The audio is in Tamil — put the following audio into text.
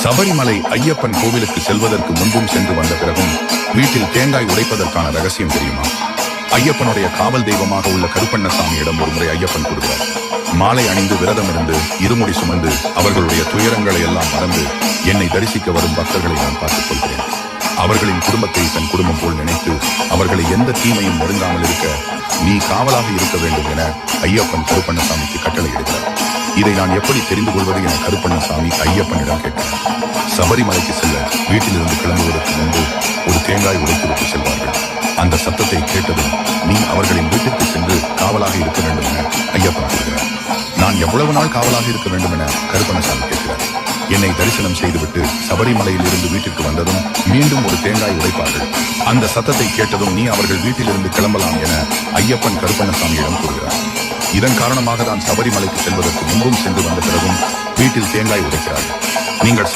சபரிமலை ஐயப்பன் கோவிலுக்கு செல்வதற்கு முன்பும் சென்று வந்த பிறகும் வீட்டில் தேங்காய் உடைப்பதற்கான ரகசியம் தெரியுமா? ஐயப்பனுடைய காவல் தெய்வமாக உள்ள கருப்பண்ணசாமியிடம் ஒருமுறை ஐயப்பன் கூறுகிறார், மாலை அணிந்து விரதம் இருந்து இருமுடி சுமந்து அவர்களுடைய துயரங்களை எல்லாம் மறந்து என்னை தரிசிக்க வரும் பக்தர்களை நான் பார்த்துக் கொள்கிறேன். அவர்களின் குடும்பத்தை தன் குடும்பம் போல் நினைத்து அவர்களை எந்த தீமையும் நெருங்காமல் இருக்க நீ காவலாக இருக்க வேண்டும் என ஐயப்பன் கருப்பண்ணசாமிக்கு கட்டளையிடுகிறார். இதை நான் எப்படி தெரிந்து கொள்வது என கருப்பண்ணசாமி ஐயப்பனிடம் கேட்டார். சபரிமலைக்கு செல்ல வீட்டிலிருந்து கிளம்புவதற்கு முன்பு ஒரு தேங்காய் உடைத்துவிட்டு செல்வார்கள். அந்த சத்தத்தை கேட்டதும் நீ அவர்களின் வீட்டிற்கு சென்று காவலாக இருக்க வேண்டும் என ஐயப்பன் கூறுகிறார். நான் எவ்வளவு நாள் காவலாக இருக்க வேண்டும் என கருப்பண்ணசாமி கேட்கிறார். என்னை தரிசனம் செய்துவிட்டு சபரிமலையில் இருந்து வீட்டிற்கு வந்ததும் மீண்டும் ஒரு தேங்காய் உடைப்பார்கள். அந்த சத்தத்தை கேட்டதும் நீ அவர்கள் வீட்டிலிருந்து கிளம்பலாம் என ஐயப்பன் கருப்பண்ணசாமியிடம் கூறுகிறார். இதன் காரணமாக தான் சபரிமலைக்கு செல்வதற்கு முன்பும் சென்று வந்த பிறகும் வீட்டில் தேங்காய் உடைக்கிறார்கள். நீங்கள்